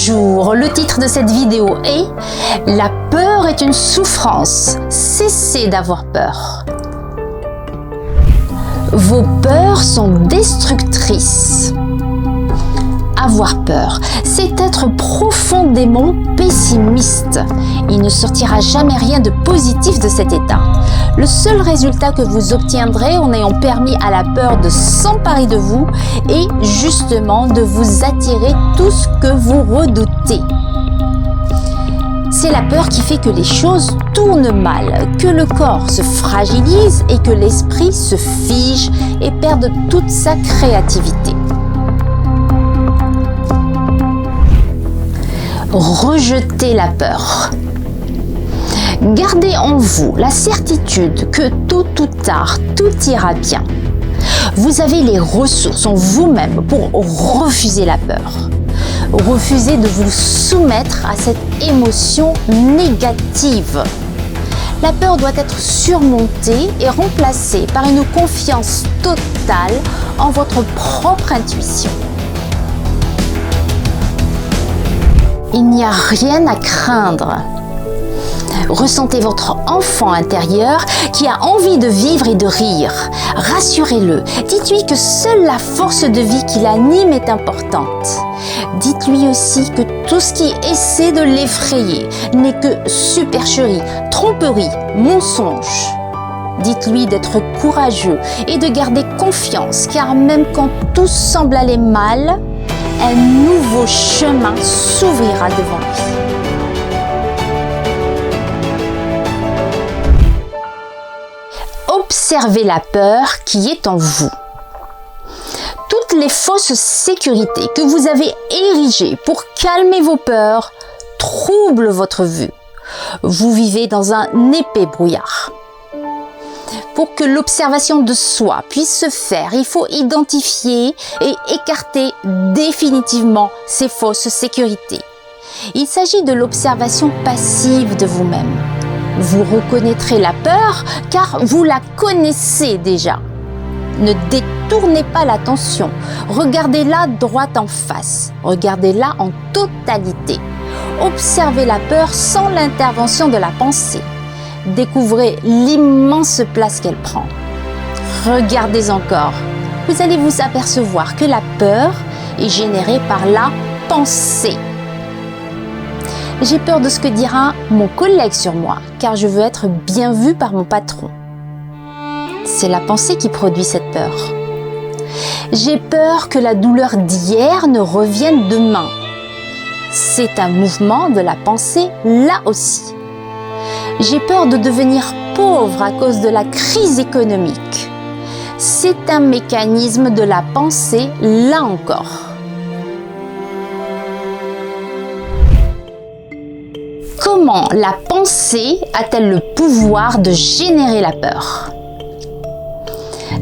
Bonjour, le titre de cette vidéo est « La peur est une souffrance, cessez d'avoir peur ». Vos peurs sont destructrices. Avoir peur, c'est être profondément pessimiste. Il ne sortira jamais rien de positif de cet état. Le seul résultat que vous obtiendrez en ayant permis à la peur de s'emparer de vous est justement de vous attirer tout ce que vous redoutez. C'est la peur qui fait que les choses tournent mal, que le corps se fragilise et que l'esprit se fige et perde toute sa créativité. Rejetez la peur. Gardez en vous la certitude que tôt ou tard, tout ira bien. Vous avez les ressources en vous-même pour refuser la peur. Refusez de vous soumettre à cette émotion négative. La peur doit être surmontée et remplacée par une confiance totale en votre propre intuition. Il n'y a rien à craindre. Ressentez votre enfant intérieur qui a envie de vivre et de rire. Rassurez-le. Dites-lui que seule la force de vie qui l'anime est importante. Dites-lui aussi que tout ce qui essaie de l'effrayer n'est que supercherie, tromperie, mensonge. Dites-lui d'être courageux et de garder confiance, car même quand tout semble aller mal, un nouveau chemin s'ouvrira devant lui. Observez la peur qui est en vous. Toutes les fausses sécurités que vous avez érigées pour calmer vos peurs troublent votre vue. Vous vivez dans un épais brouillard. Pour que l'observation de soi puisse se faire, il faut identifier et écarter définitivement ces fausses sécurités. Il s'agit de l'observation passive de vous-même. Vous reconnaîtrez la peur car vous la connaissez déjà. Ne détournez pas l'attention. Regardez-la droit en face. Regardez-la en totalité. Observez la peur sans l'intervention de la pensée. Découvrez l'immense place qu'elle prend. Regardez encore. Vous allez vous apercevoir que la peur est générée par la pensée. J'ai peur de ce que dira mon collègue sur moi, car je veux être bien vu par mon patron. C'est la pensée qui produit cette peur. J'ai peur que la douleur d'hier ne revienne demain. C'est un mouvement de la pensée là aussi. J'ai peur de devenir pauvre à cause de la crise économique. C'est un mécanisme de la pensée là encore. Comment la pensée a-t-elle le pouvoir de générer la peur ?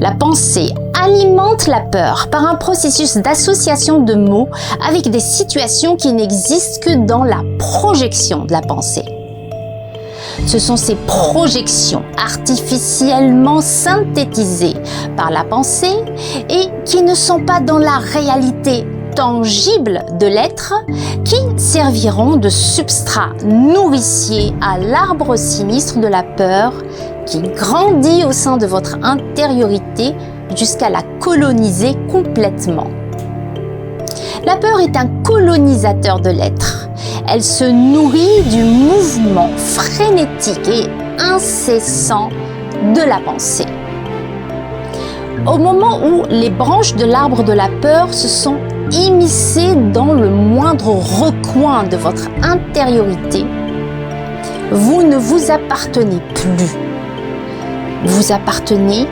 La pensée alimente la peur par un processus d'association de mots avec des situations qui n'existent que dans la projection de la pensée. Ce sont ces projections artificiellement synthétisées par la pensée et qui ne sont pas dans la réalité tangible de l'être qui serviront de substrat nourricier à l'arbre sinistre de la peur qui grandit au sein de votre intériorité jusqu'à la coloniser complètement. La peur est un colonisateur de l'être. Elle se nourrit du mouvement frénétique et incessant de la pensée. Au moment où les branches de l'arbre de la peur se sont immiscées dans le moindre recoin de votre intériorité, vous ne vous appartenez plus. Vous appartenez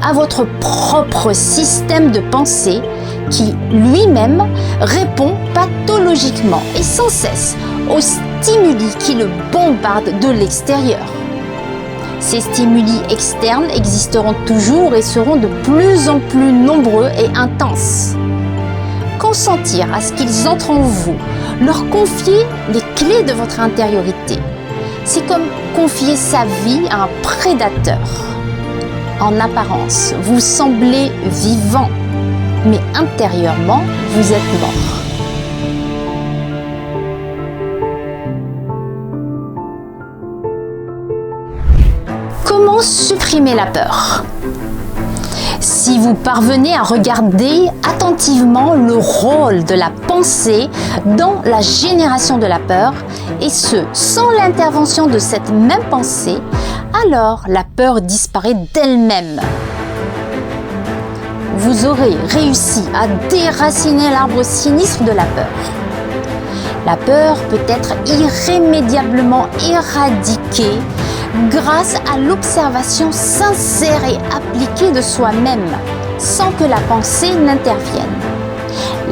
à votre propre système de pensée qui lui-même répond pathologiquement et sans cesse aux stimuli qui le bombardent de l'extérieur. Ces stimuli externes existeront toujours et seront de plus en plus nombreux et intenses. Consentir à ce qu'ils entrent en vous, leur confier les clés de votre intériorité, c'est comme confier sa vie à un prédateur. En apparence, vous semblez vivant, mais intérieurement, vous êtes mort. Comment supprimer la peur? Si vous parvenez à regarder attentivement le rôle de la pensée dans la génération de la peur, et ce, sans l'intervention de cette même pensée, alors la peur disparaît d'elle-même. Vous aurez réussi à déraciner l'arbre sinistre de la peur. La peur peut être irrémédiablement éradiquée grâce à l'observation sincère et appliquée de soi-même, sans que la pensée n'intervienne.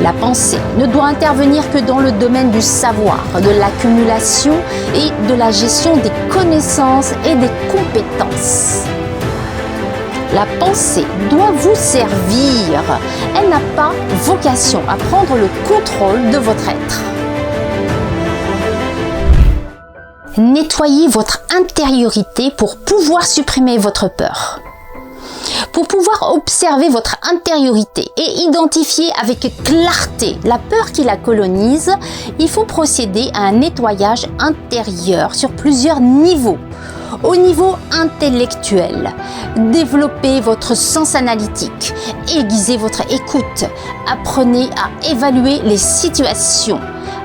La pensée ne doit intervenir que dans le domaine du savoir, de l'accumulation et de la gestion des connaissances et des compétences. La pensée doit vous servir. Elle n'a pas vocation à prendre le contrôle de votre être. Nettoyez votre intériorité pour pouvoir supprimer votre peur. Pour pouvoir observer votre intériorité et identifier avec clarté la peur qui la colonise, il faut procéder à un nettoyage intérieur sur plusieurs niveaux. Au niveau intellectuel, développez votre sens analytique, aiguisez votre écoute, apprenez à évaluer les situations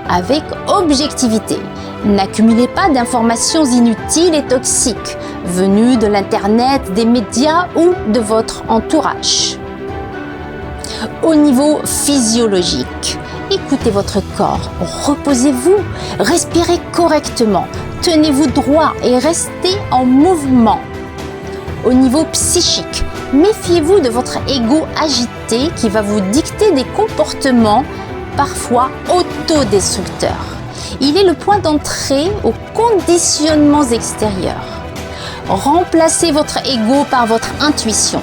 avec objectivité. N'accumulez pas d'informations inutiles et toxiques venues de l'Internet, des médias ou de votre entourage. Au niveau physiologique, écoutez votre corps, reposez-vous, respirez correctement, tenez-vous droit et restez en mouvement. Au niveau psychique, méfiez-vous de votre ego agité qui va vous dicter des comportements parfois autodestructeurs. Il est le point d'entrée aux conditionnements extérieurs. Remplacez votre ego par votre intuition.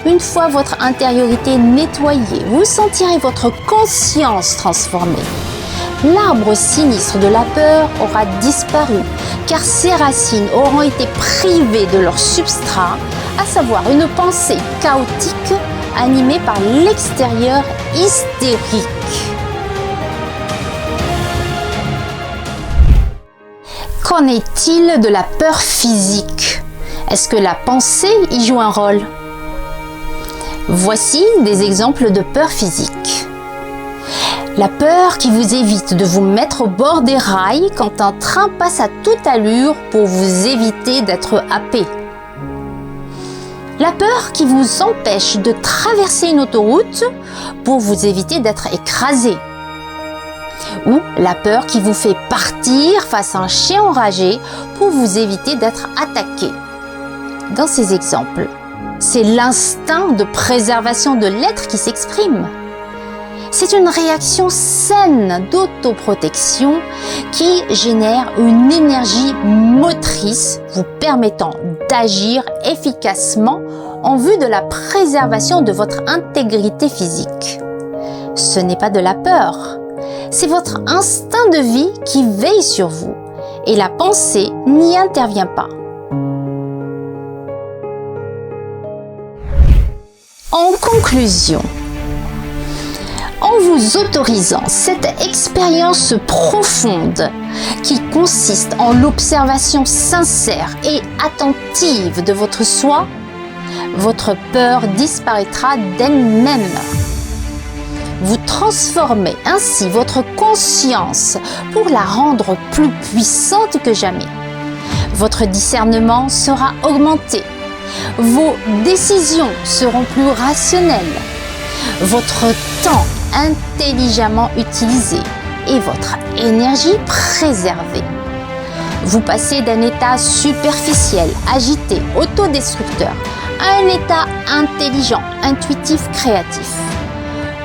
Une fois votre intériorité nettoyée, vous sentirez votre conscience transformée. L'arbre sinistre de la peur aura disparu, car ses racines auront été privées de leur substrat, à savoir une pensée chaotique animée par l'extérieur hystérique. Qu'en est-il de la peur physique? Est-ce que la pensée y joue un rôle? Voici des exemples de peur physique. La peur qui vous évite de vous mettre au bord des rails quand un train passe à toute allure pour vous éviter d'être happé. La peur qui vous empêche de traverser une autoroute pour vous éviter d'être écrasé. Ou la peur qui vous fait partir face à un chien enragé pour vous éviter d'être attaqué. Dans ces exemples, c'est l'instinct de préservation de l'être qui s'exprime. C'est une réaction saine d'autoprotection qui génère une énergie motrice vous permettant d'agir efficacement en vue de la préservation de votre intégrité physique. Ce n'est pas de la peur, c'est votre instinct de vie qui veille sur vous et la pensée n'y intervient pas. En conclusion, en vous autorisant cette expérience profonde qui consiste en l'observation sincère et attentive de votre soi, votre peur disparaîtra d'elle-même. Vous transformez ainsi votre conscience pour la rendre plus puissante que jamais. Votre discernement sera augmenté. Vos décisions seront plus rationnelles. Votre temps intelligemment utilisé et votre énergie préservée. Vous passez d'un état superficiel, agité, autodestructeur à un état intelligent, intuitif, créatif.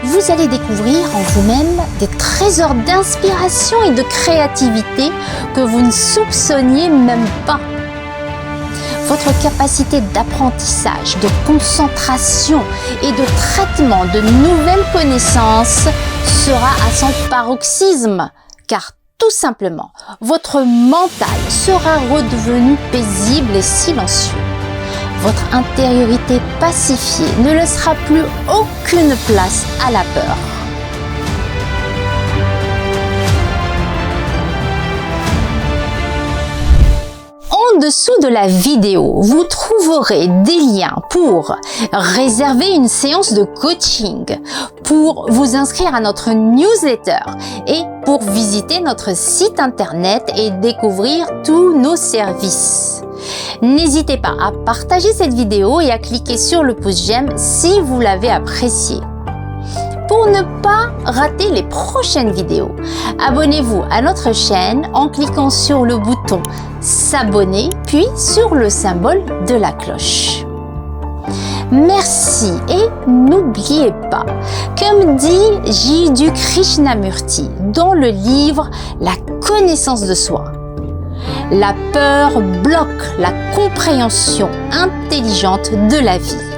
Vous allez découvrir en vous-même des trésors d'inspiration et de créativité que vous ne soupçonniez même pas. Votre capacité d'apprentissage, de concentration et de traitement de nouvelles connaissances sera à son paroxysme, car tout simplement, votre mental sera redevenu paisible et silencieux. Votre intériorité pacifiée ne laissera plus aucune place à la peur. En dessous de la vidéo, vous trouverez des liens pour réserver une séance de coaching, pour vous inscrire à notre newsletter et pour visiter notre site internet et découvrir tous nos services. N'hésitez pas à partager cette vidéo et à cliquer sur le pouce j'aime si vous l'avez appréciée. Pour ne pas rater les prochaines vidéos, abonnez-vous à notre chaîne en cliquant sur le bouton s'abonner puis sur le symbole de la cloche. Merci et n'oubliez pas, comme dit Jiddu Krishnamurti dans le livre La connaissance de soi, la peur bloque la compréhension intelligente de la vie.